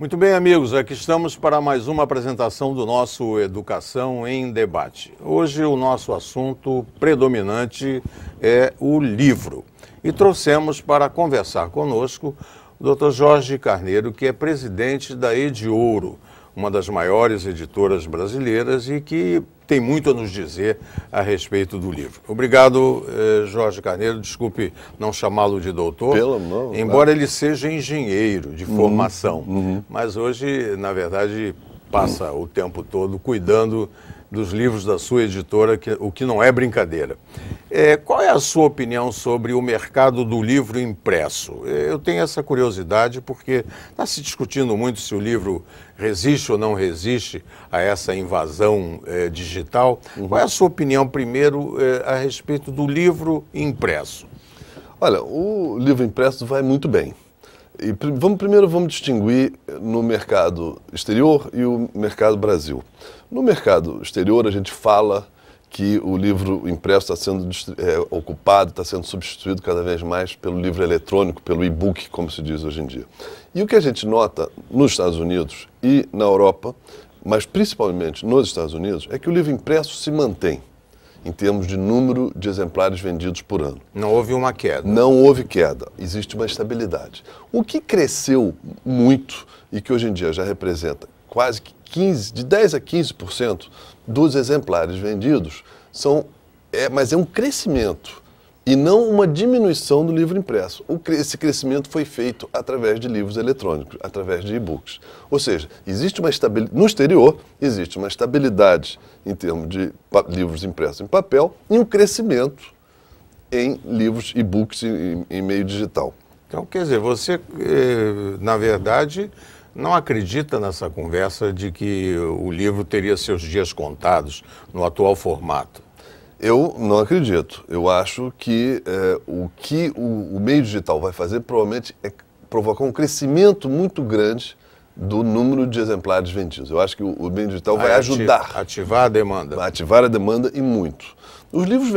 Muito bem, amigos, aqui estamos para mais uma apresentação do nosso Educação em Debate. Hoje o nosso assunto predominante é o livro. E trouxemos para conversar conosco o Dr. Jorge Carneiro, que é presidente da Ediouro, uma das maiores editoras brasileiras e que tem muito a nos dizer a respeito do livro. Obrigado, Jorge Carneiro. Desculpe não chamá-lo de doutor, embora ele seja engenheiro de formação. Mas hoje, na verdade, passa o tempo todo cuidando dos livros da sua editora, o que não é brincadeira. Qual é a sua opinião sobre o mercado do livro impresso? Eu tenho essa curiosidade porque está se discutindo muito se o livro resiste ou não resiste a essa invasão digital. Qual é a sua opinião, primeiro, a respeito do livro impresso? Olha, o livro impresso vai muito bem. E primeiro vamos distinguir no mercado exterior e o mercado Brasil. No mercado exterior, a gente fala que o livro impresso está sendo ocupado, está sendo substituído cada vez mais pelo livro eletrônico, pelo e-book, como se diz hoje em dia. E o que a gente nota nos Estados Unidos e na Europa, mas principalmente nos Estados Unidos, é que o livro impresso se mantém em termos de número de exemplares vendidos por ano. Não houve uma queda. Não houve queda, existe uma estabilidade. O que cresceu muito e que hoje em dia já representa quase que de 10% a 15% dos exemplares vendidos mas é um crescimento e não uma diminuição do livro impresso. Esse crescimento foi feito através de livros eletrônicos, através de e-books. Ou seja, existe uma estabilidade, no exterior existe uma estabilidade em termos de livros impressos em papel e um crescimento em livros e-books em meio digital. Então, quer dizer, você, na verdade, não acredita nessa conversa de que o livro teria seus dias contados no atual formato? Eu não acredito. Eu acho que o meio digital vai fazer provavelmente é provocar um crescimento muito grande do número de exemplares vendidos. Eu acho que o meio digital vai ajudar. Ativar a demanda. Vai ativar a demanda e muito. Os livros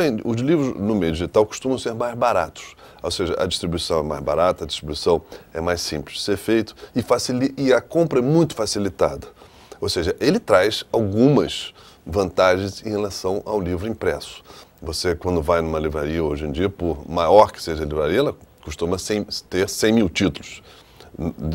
no meio digital costumam ser mais baratos. Ou seja, a distribuição é mais barata, a distribuição é mais simples de ser feito e a compra é muito facilitada. Ou seja, ele traz algumas vantagens em relação ao livro impresso. Você, quando vai numa livraria hoje em dia, por maior que seja a livraria, ela costuma ter 100 mil títulos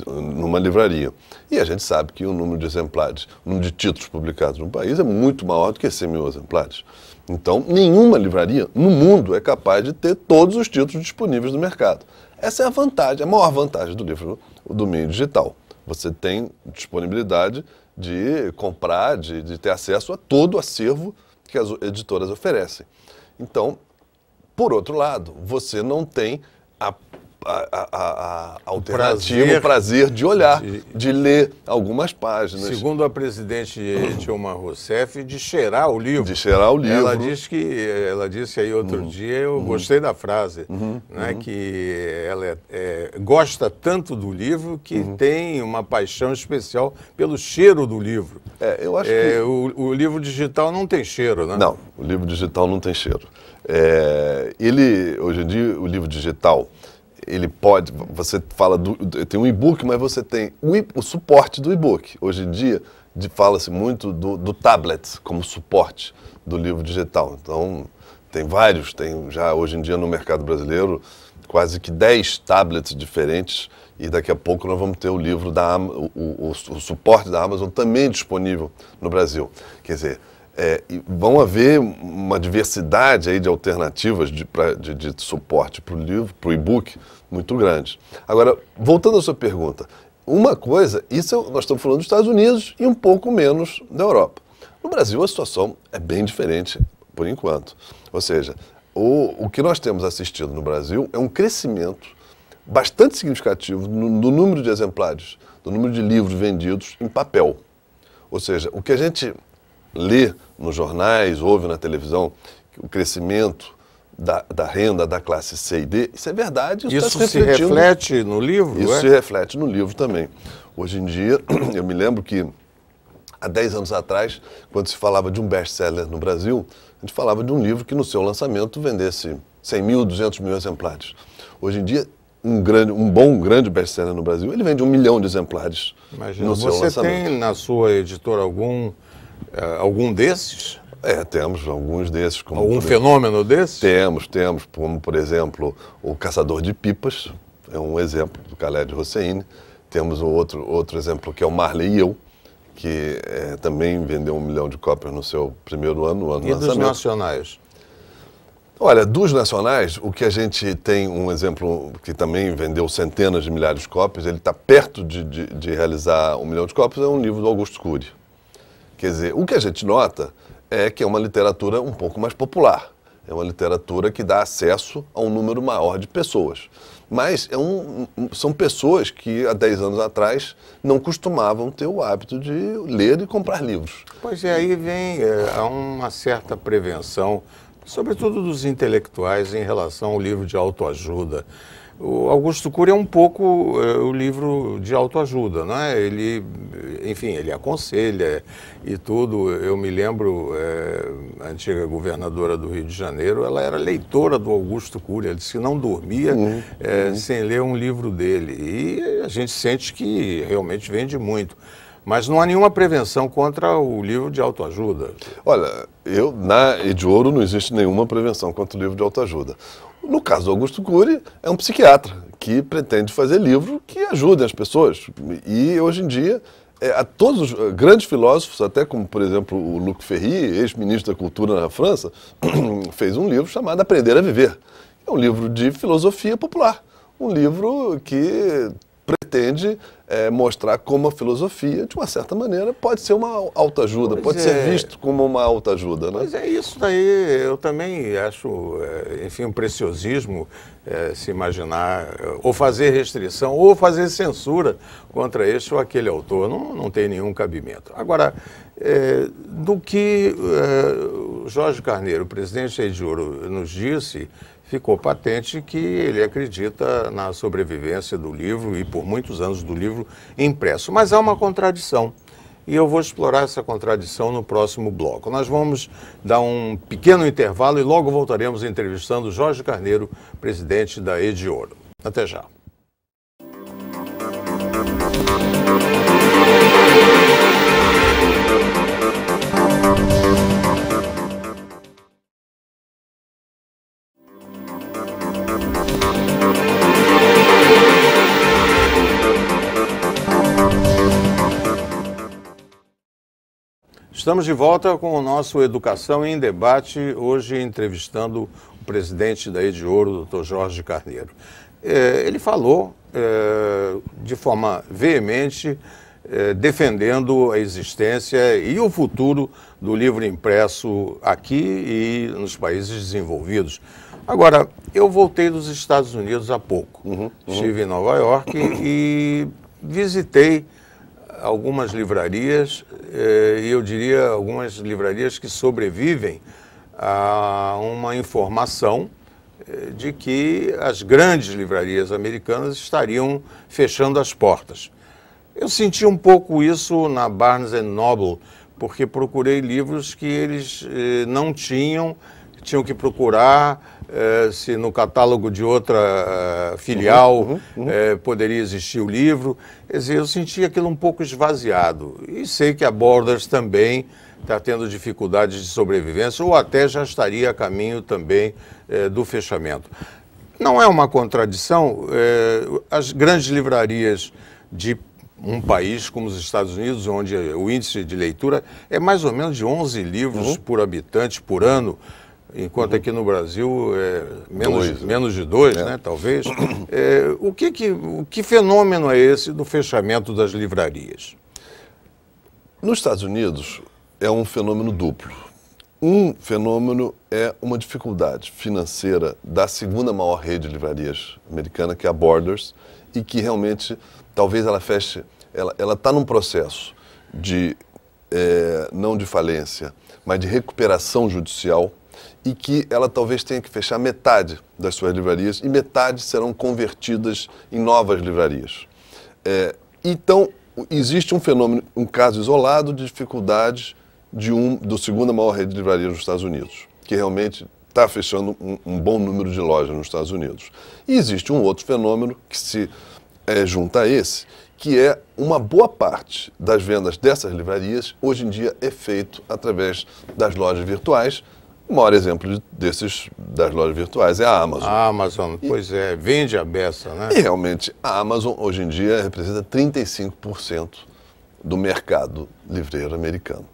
numa livraria. E a gente sabe que o número de exemplares, o número de títulos publicados no país é muito maior do que 100 mil exemplares. Então, nenhuma livraria no mundo é capaz de ter todos os títulos disponíveis no mercado. Essa é a vantagem, a maior vantagem do livro do meio digital. Você tem disponibilidade de comprar, de ter acesso a todo o acervo que as editoras oferecem. Então, por outro lado, você não tem a alternativa, o prazer de olhar, de ler algumas páginas. Segundo a presidente Dilma Rousseff, de cheirar o livro. De cheirar o livro. Ela disse aí outro dia, eu gostei da frase, né, que ela gosta tanto do livro que tem uma paixão especial pelo cheiro do livro. Eu acho que o livro digital não tem cheiro, né? Não, o livro digital não tem cheiro. Hoje em dia, o livro digital, você fala tem um e-book, mas você tem o suporte do e-book. Hoje em dia, fala-se muito do tablet como suporte do livro digital. Então, tem vários, tem já hoje em dia no mercado brasileiro quase que 10 tablets diferentes e daqui a pouco nós vamos ter o livro o suporte da Amazon também disponível no Brasil. Quer dizer, vão haver uma diversidade aí de alternativas de suporte para o livro, para o e-book, muito grande. Agora, voltando à sua pergunta, uma coisa, nós estamos falando dos Estados Unidos e um pouco menos da Europa. No Brasil, a situação é bem diferente, por enquanto. Ou seja, o que nós temos assistido no Brasil é um crescimento bastante significativo do número de exemplares, do número de livros vendidos em papel. Ou seja, o que a gente lê nos jornais, ouve na televisão, o crescimento da renda da classe C e D, isso é verdade. Isso se reflete no livro? Isso se reflete no livro também. Hoje em dia, eu me lembro que há 10 anos atrás, quando se falava de um best-seller no Brasil, a gente falava de um livro que no seu lançamento vendesse 100 mil, 200 mil exemplares. Hoje em dia, um grande best-seller no Brasil, ele vende 1 milhão de exemplares no seu lançamento. Você tem na sua editora algum desses? Temos alguns desses. Algum fenômeno desses? Temos, como por exemplo o Caçador de Pipas, é um exemplo do Khaled Hosseini. Temos outro exemplo que é o Marley e Eu, que também vendeu 1 milhão de cópias no seu primeiro ano, no ano de lançamento. E dos nacionais? Olha, dos nacionais, o que a gente tem um exemplo que também vendeu centenas de milhares de cópias, ele está perto de realizar 1 milhão de cópias, é um livro do Augusto Cury. Quer dizer, o que a gente nota é que é uma literatura um pouco mais popular. É uma literatura que dá acesso a um número maior de pessoas. Mas são pessoas que há 10 anos atrás não costumavam ter o hábito de ler e comprar livros. Pois é, aí vem há uma certa prevenção, sobretudo dos intelectuais, em relação ao livro de autoajuda. O Augusto Cury é um pouco o livro de autoajuda, não é? Ele, enfim, ele aconselha e tudo. Eu me lembro, a antiga governadora do Rio de Janeiro, ela era leitora do Augusto Cury. Ela disse que não dormia sem ler um livro dele. E a gente sente que realmente vende muito. Mas não há nenhuma prevenção contra o livro de autoajuda. Olha, na Ediouro não existe nenhuma prevenção contra o livro de autoajuda. No caso do Augusto Cury, é um psiquiatra que pretende fazer livros que ajudem as pessoas. E hoje em dia, a todos os grandes filósofos, até como, por exemplo, o Luc Ferry, ex-ministro da Cultura na França, fez um livro chamado Aprender a Viver. É um livro de filosofia popular. Um livro que pretende mostrar como a filosofia, de uma certa maneira, pode ser uma autoajuda, pode ser visto como uma autoajuda, né? Mas é isso daí, eu também acho, enfim, um preciosismo se imaginar, ou fazer restrição, ou fazer censura contra este ou aquele autor, não tem nenhum cabimento. Agora, do que Jorge Carneiro, o presidente da Ediouro, nos disse, ficou patente que ele acredita na sobrevivência do livro e por muitos anos do livro impresso. Mas há uma contradição e eu vou explorar essa contradição no próximo bloco. Nós vamos dar um pequeno intervalo e logo voltaremos entrevistando Jorge Carneiro, presidente da Ediouro. Até já. Estamos de volta com o nosso Educação em Debate, hoje entrevistando o presidente da Ediouro, Dr. Jorge Carneiro. Ele falou de forma veemente, defendendo a existência e o futuro do livro impresso aqui e nos países desenvolvidos. Agora, eu voltei dos Estados Unidos há pouco. Estive em Nova York e visitei algumas livrarias, e eu diria algumas livrarias que sobrevivem a uma informação de que as grandes livrarias americanas estariam fechando as portas. Eu senti um pouco isso na Barnes & Noble, porque procurei livros que eles não tinham que procurar se no catálogo de outra filial poderia existir o livro. Quer dizer, eu senti aquilo um pouco esvaziado. E sei que a Borders também está tendo dificuldades de sobrevivência ou até já estaria a caminho também do fechamento. Não é uma contradição? As grandes livrarias de um país como os Estados Unidos, onde o índice de leitura é mais ou menos de 11 livros por habitante por ano, enquanto aqui no Brasil é menos de 2, né, talvez. Que fenômeno é esse do fechamento das livrarias? Nos Estados Unidos é um fenômeno duplo. Um fenômeno é uma dificuldade financeira da segunda maior rede de livrarias americana, que é a Borders, e que realmente talvez ela feche, ela está num processo de, não de falência, mas de recuperação judicial, e que ela talvez tenha que fechar metade das suas livrarias e metade serão convertidas em novas livrarias. Então, existe um fenômeno, um caso isolado de dificuldades do segunda maior rede de livrarias nos Estados Unidos, que realmente está fechando um bom número de lojas nos Estados Unidos. E existe um outro fenômeno que se junta a esse, que é uma boa parte das vendas dessas livrarias, hoje em dia é feito através das lojas virtuais. O maior exemplo das lojas virtuais é a Amazon. A Amazon, pois é, vende a beça, né? E realmente, a Amazon hoje em dia representa 35% do mercado livreiro americano,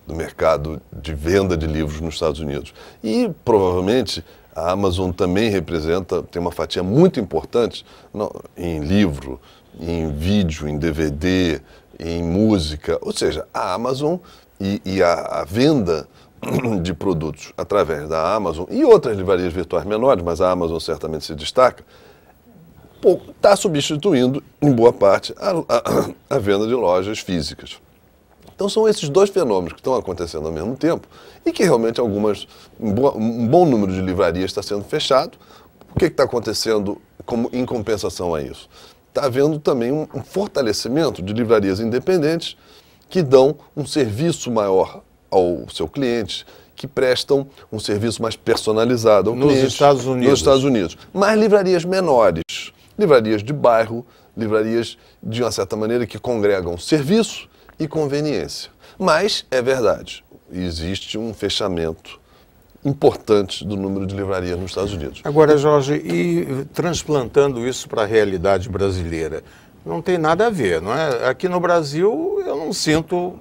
do mercado de venda de livros nos Estados Unidos. E provavelmente a Amazon também tem uma fatia muito importante em livro, em vídeo, em DVD, em música. Ou seja, a Amazon e a venda de produtos através da Amazon e outras livrarias virtuais menores, mas a Amazon certamente se destaca, está substituindo, em boa parte, a venda de lojas físicas. Então são esses dois fenômenos que estão acontecendo ao mesmo tempo e que realmente um bom número de livrarias está sendo fechado. O que está acontecendo em compensação a isso? Está havendo também um fortalecimento de livrarias independentes que dão um serviço maior ao seu cliente, que prestam um serviço mais personalizado ao cliente. Nos Estados Unidos. Nos Estados Unidos. Mas livrarias menores, livrarias de bairro, livrarias, de uma certa maneira, que congregam serviço e conveniência. Mas, é verdade, existe um fechamento importante do número de livrarias nos Estados Unidos. Agora, Jorge, e transplantando isso para a realidade brasileira, não tem nada a ver, não é? Aqui no Brasil eu não sinto,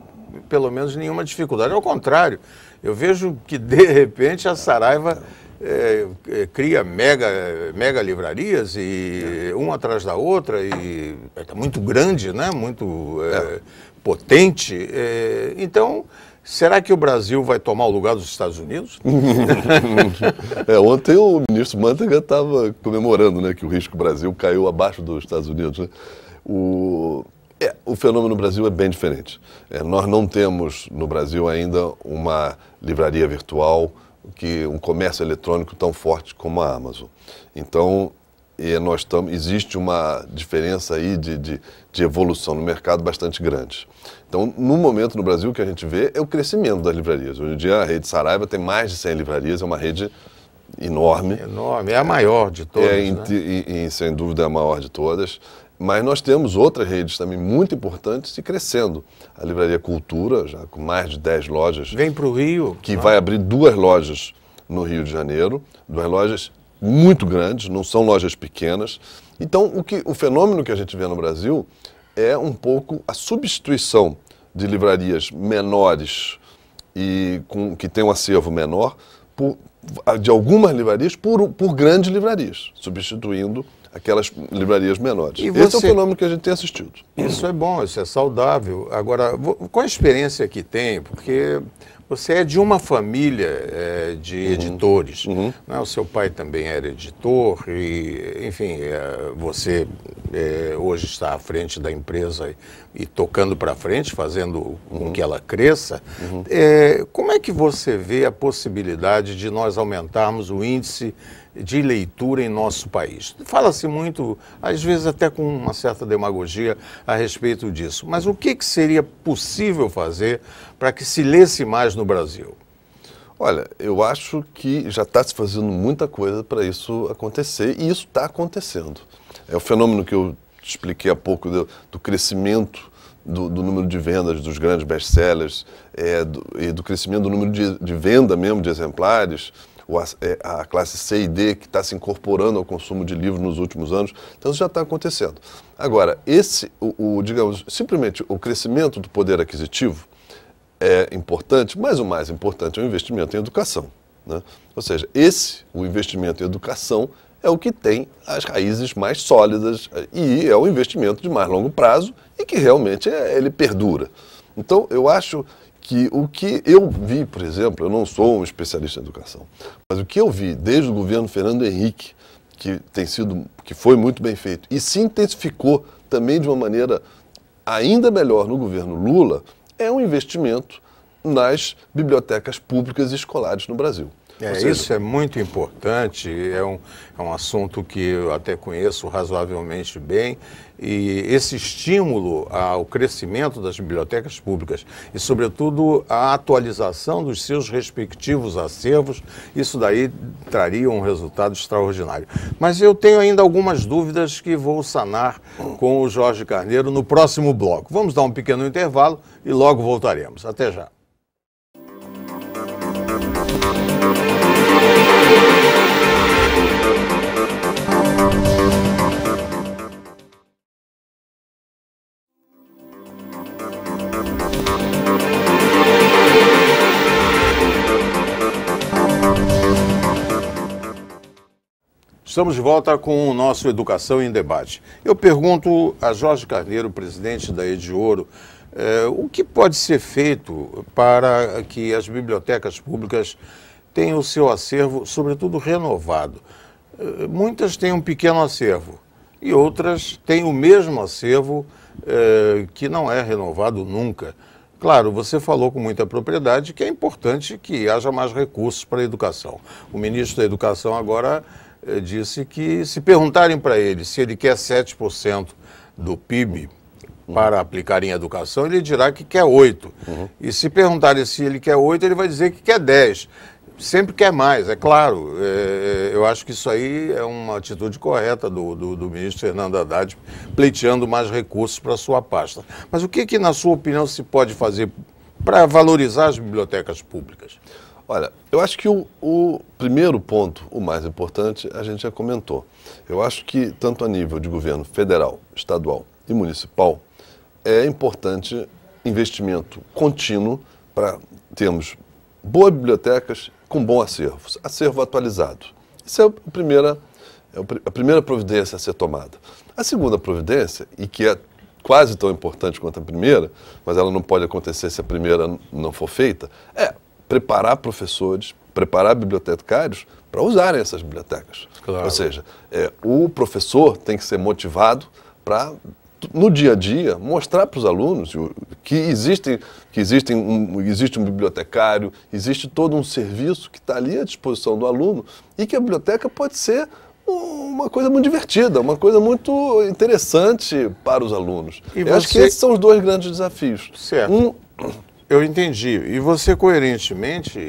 pelo menos, nenhuma dificuldade. Ao contrário, eu vejo que, de repente, a Saraiva cria mega livrarias, e uma atrás da outra, e é muito grande, né? Muito potente. Então, será que o Brasil vai tomar o lugar dos Estados Unidos? Ontem o ministro Manteiga estava comemorando, né, que o risco Brasil caiu abaixo dos Estados Unidos. Né? O fenômeno no Brasil é bem diferente. Nós não temos no Brasil ainda uma livraria virtual, um comércio eletrônico tão forte como a Amazon. Então, existe uma diferença aí de evolução no mercado bastante grande. Então, no momento no Brasil, o que a gente vê é o crescimento das livrarias. Hoje em dia, a rede Saraiva tem mais de 100 livrarias, é uma rede enorme. Enorme, é a maior de todas, né? Sem dúvida, é a maior de todas. Mas nós temos outras redes também muito importantes e crescendo. A Livraria Cultura, já com mais de 10 lojas. Vem para o Rio. Que vai abrir 2 lojas no Rio de Janeiro, 2 lojas muito grandes, não são lojas pequenas. Então, o fenômeno que a gente vê no Brasil é um pouco a substituição de livrarias menores e que tem um acervo menor de algumas livrarias por grandes livrarias, substituindo aquelas livrarias menores. Esse é o fenômeno que a gente tem assistido. Isso é bom, isso é saudável. Agora, qual a experiência que tem? Porque você é de uma família de editores. Né? O seu pai também era editor e, enfim, você hoje está à frente da empresa e tocando para frente, fazendo com que ela cresça. Como é que você vê a possibilidade de nós aumentarmos o índice de leitura em nosso país? Fala-se muito, às vezes até com uma certa demagogia a respeito disso, mas o que seria possível fazer para que se lesse mais no Brasil? Olha, eu acho que já está se fazendo muita coisa para isso acontecer, e isso está acontecendo. É o fenômeno que eu expliquei há pouco do crescimento do número de vendas dos grandes best-sellers, e do crescimento do número de venda mesmo de exemplares, a classe C e D que está se incorporando ao consumo de livros nos últimos anos. Então isso já está acontecendo. Agora, digamos, simplesmente o crescimento do poder aquisitivo é importante, mas o mais importante é o investimento em educação. Né? Ou seja, o investimento em educação é o que tem as raízes mais sólidas e é o investimento de mais longo prazo e que realmente ele perdura. Então, eu acho que o que eu vi, por exemplo, eu não sou um especialista em educação, mas o que eu vi desde o governo Fernando Henrique, que foi muito bem feito e se intensificou também de uma maneira ainda melhor no governo Lula, é um investimento nas bibliotecas públicas e escolares no Brasil. Isso é muito importante, é um assunto que eu até conheço razoavelmente bem, e esse estímulo ao crescimento das bibliotecas públicas e, sobretudo, a atualização dos seus respectivos acervos, isso daí traria um resultado extraordinário. Mas eu tenho ainda algumas dúvidas que vou sanar com o Jorge Carneiro no próximo bloco. Vamos dar um pequeno intervalo e logo voltaremos. Até já. Estamos de volta com o nosso Educação em Debate. Eu pergunto a Jorge Carneiro, presidente da Ediouro, o que pode ser feito para que as bibliotecas públicas tenham o seu acervo, sobretudo, renovado. Muitas têm um pequeno acervo e outras têm o mesmo acervo que não é renovado nunca. Claro, você falou com muita propriedade que é importante que haja mais recursos para a educação. O ministro da Educação agora disse que, se perguntarem para ele se ele quer 7% do PIB para aplicar em educação, ele dirá que quer 8%. E se perguntarem se ele quer 8%, ele vai dizer que quer 10%. Sempre quer mais, é claro. Eu acho que isso aí é uma atitude correta do ministro Fernando Haddad, pleiteando mais recursos para a sua pasta. Mas o que, na sua opinião, se pode fazer para valorizar as bibliotecas públicas? Olha, eu acho que o primeiro ponto, o mais importante, a gente já comentou. Eu acho que, tanto a nível de governo federal, estadual e municipal, é importante investimento contínuo para termos boas bibliotecas com bom acervo atualizado. Essa é a primeira providência a ser tomada. A segunda providência, e que é quase tão importante quanto a primeira, mas ela não pode acontecer se a primeira não for feita, é preparar professores, preparar bibliotecários para usarem essas bibliotecas. Claro. Ou seja, o professor tem que ser motivado para, no dia a dia, mostrar para os alunos que existe um bibliotecário, existe todo um serviço que está ali à disposição do aluno e que a biblioteca pode ser uma coisa muito divertida, uma coisa muito interessante para os alunos. Eu acho que esses são os dois grandes desafios. Certo. Eu entendi. E você, coerentemente,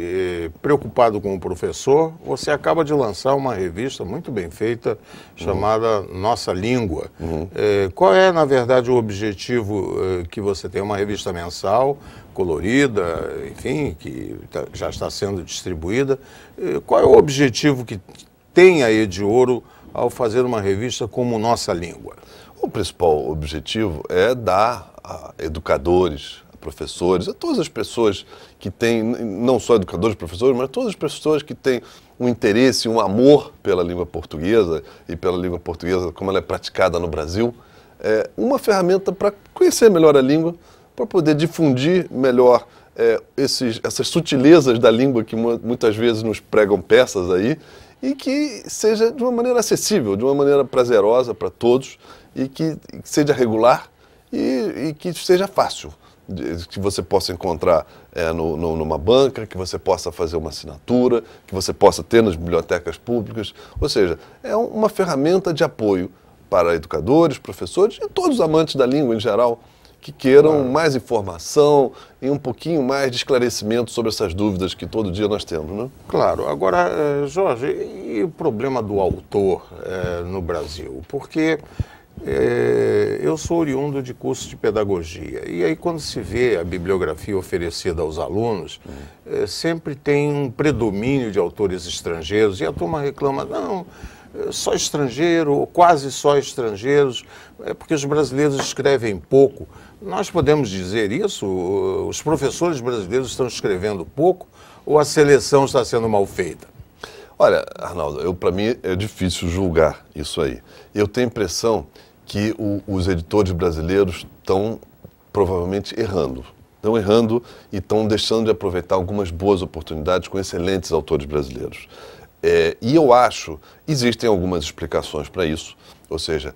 preocupado com o professor, você acaba de lançar uma revista muito bem feita, chamada Nossa Língua. Qual é, na verdade, o objetivo que você tem? Uma revista mensal, colorida, enfim, que já está sendo distribuída. Qual é o objetivo que tem a Ediouro ao fazer uma revista como Nossa Língua? O principal objetivo é dar a educadores, professores, a todas as pessoas que têm, não só educadores, professores, mas todas as pessoas que têm um interesse, um amor pela língua portuguesa e pela língua portuguesa como ela é praticada no Brasil, uma ferramenta para conhecer melhor a língua, para poder difundir melhor essas sutilezas da língua que muitas vezes nos pregam peças aí, e que seja de uma maneira acessível, de uma maneira prazerosa para todos, e que seja regular e que seja fácil, que você possa encontrar numa banca, que você possa fazer uma assinatura, que você possa ter nas bibliotecas públicas. Ou seja, é uma ferramenta de apoio para educadores, professores e todos os amantes da língua em geral, que queiram mais informação e um pouquinho mais de esclarecimento sobre essas dúvidas que todo dia nós temos, né? Claro. Agora, Jorge, e o problema do autor no Brasil? Porque eu sou oriundo de curso de pedagogia e aí quando se vê a bibliografia oferecida aos alunos, sempre tem um predomínio de autores estrangeiros e a turma reclama, não, só estrangeiro, ou quase só estrangeiros, porque os brasileiros escrevem pouco. Nós podemos dizer isso? Os professores brasileiros estão escrevendo pouco ou a seleção está sendo mal feita? Olha, Arnaldo, para mim é difícil julgar isso aí. Eu tenho a impressão que os editores brasileiros estão provavelmente errando. Estão errando e estão deixando de aproveitar algumas boas oportunidades com excelentes autores brasileiros. E eu acho, existem algumas explicações para isso, ou seja,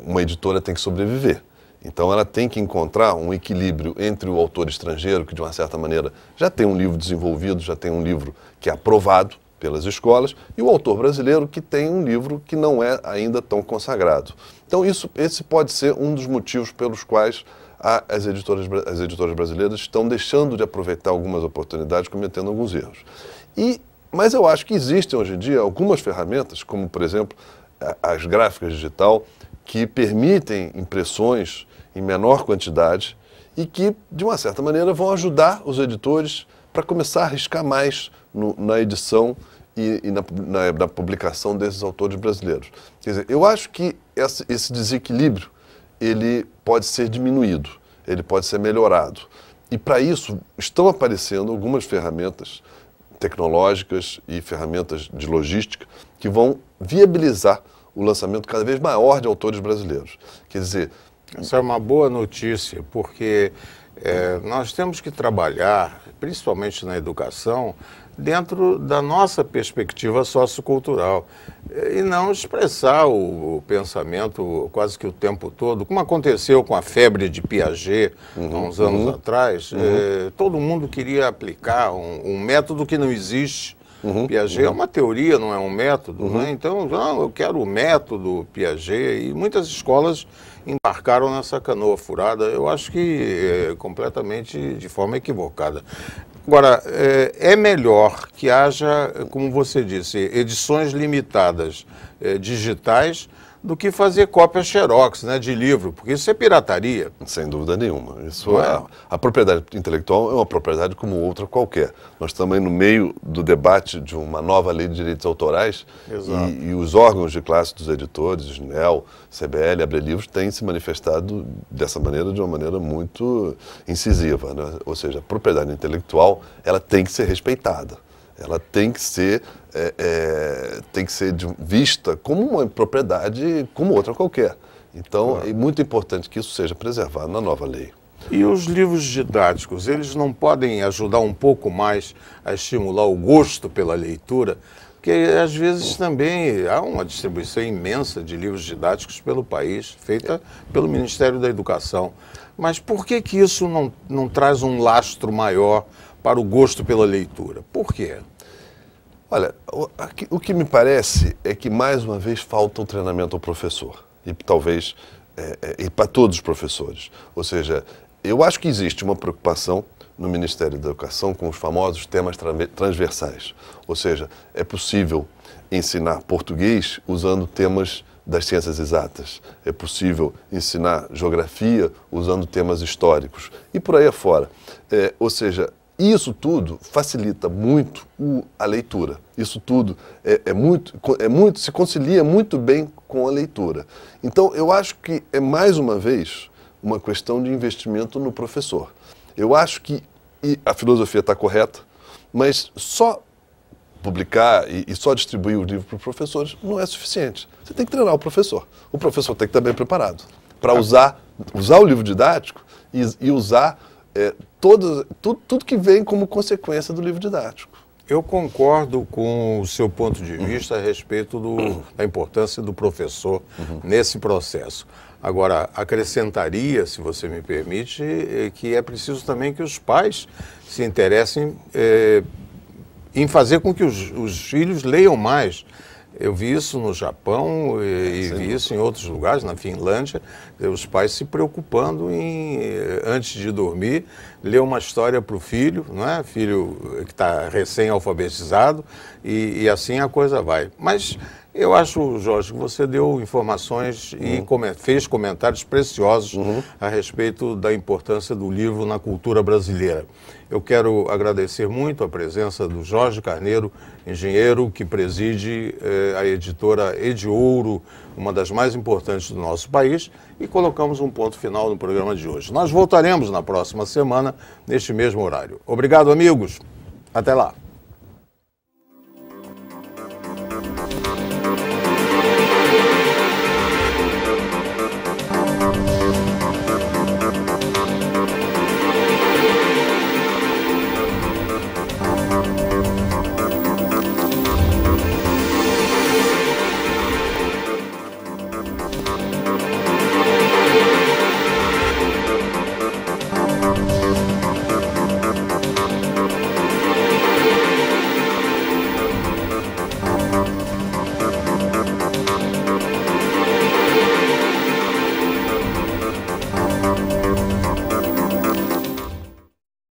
uma editora tem que sobreviver. Então ela tem que encontrar um equilíbrio entre o autor estrangeiro, que de uma certa maneira já tem um livro desenvolvido, já tem um livro que é aprovado pelas escolas, e o autor brasileiro que tem um livro que não é ainda tão consagrado. Então esse pode ser um dos motivos pelos quais as editoras brasileiras estão deixando de aproveitar algumas oportunidades, cometendo alguns erros. Mas eu acho que existem hoje em dia algumas ferramentas, como por exemplo as gráficas digital, que permitem impressões em menor quantidade e que, de uma certa maneira, vão ajudar os editores para começar a arriscar mais na edição e na publicação desses autores brasileiros. Quer dizer, eu acho que esse desequilíbrio ele pode ser diminuído, ele pode ser melhorado. E para isso estão aparecendo algumas ferramentas tecnológicas e ferramentas de logística que vão viabilizar o lançamento cada vez maior de autores brasileiros. Quer dizer... Essa é uma boa notícia, porque nós temos que trabalhar, principalmente na educação, dentro da nossa perspectiva sociocultural e não expressar o pensamento quase que o tempo todo, como aconteceu com a febre de Piaget há uns anos atrás. Todo mundo queria aplicar um método que não existe. Piaget é uma teoria, não é um método, né? Então, eu quero o método Piaget, e muitas escolas embarcaram nessa canoa furada, eu acho que completamente de forma equivocada. Agora, é melhor que haja, como você disse, edições limitadas digitais, do que fazer cópia xerox, né, de livro, porque isso é pirataria. Sem dúvida nenhuma. Isso a propriedade intelectual é uma propriedade como outra qualquer. Nós estamos aí no meio do debate de uma nova lei de direitos autorais e os órgãos de classe dos editores, SNEL, CBL, Abrelivros, têm se manifestado dessa maneira, de uma maneira muito incisiva, né? Ou seja, a propriedade intelectual ela tem que ser respeitada. Ela tem que ser vista como uma propriedade como outra qualquer. Então, é muito importante que isso seja preservado na nova lei. E os livros didáticos, eles não podem ajudar um pouco mais a estimular o gosto pela leitura? Porque, às vezes, também há uma distribuição imensa de livros didáticos pelo país, feita pelo Ministério da Educação. Mas por que isso não traz um lastro maior para o gosto pela leitura? Por quê? Olha, o que me parece é que, mais uma vez, falta um treinamento ao professor. E talvez e para todos os professores. Ou seja, eu acho que existe uma preocupação no Ministério da Educação com os famosos temas transversais. Ou seja, é possível ensinar português usando temas das ciências exatas. É possível ensinar geografia usando temas históricos. E por aí afora. Ou seja, isso tudo facilita muito a leitura. Isso tudo se concilia muito bem com a leitura. Então, eu acho que é, mais uma vez, uma questão de investimento no professor. Eu acho que a filosofia está correta, mas só publicar e só distribuir o livro para os professores não é suficiente. Você tem que treinar o professor. O professor tem que estar bem preparado para usar o livro didático e usar tudo que vem como consequência do livro didático. Eu concordo com o seu ponto de vista a respeito da importância do professor nesse processo. Agora, acrescentaria, se você me permite, que é preciso também que os pais se interessem em fazer com que os filhos leiam mais. Eu vi isso no Japão e vi isso em outros lugares, na Finlândia, os pais se preocupando em, antes de dormir, ler uma história para o filho, não é? Filho que está recém-alfabetizado, e assim a coisa vai. Mas eu acho, Jorge, que você deu informações e fez comentários preciosos a respeito da importância do livro na cultura brasileira. Eu quero agradecer muito a presença do Jorge Carneiro, engenheiro que preside a editora Ediouro, uma das mais importantes do nosso país, e colocamos um ponto final no programa de hoje. Nós voltaremos na próxima semana, neste mesmo horário. Obrigado, amigos. Até lá.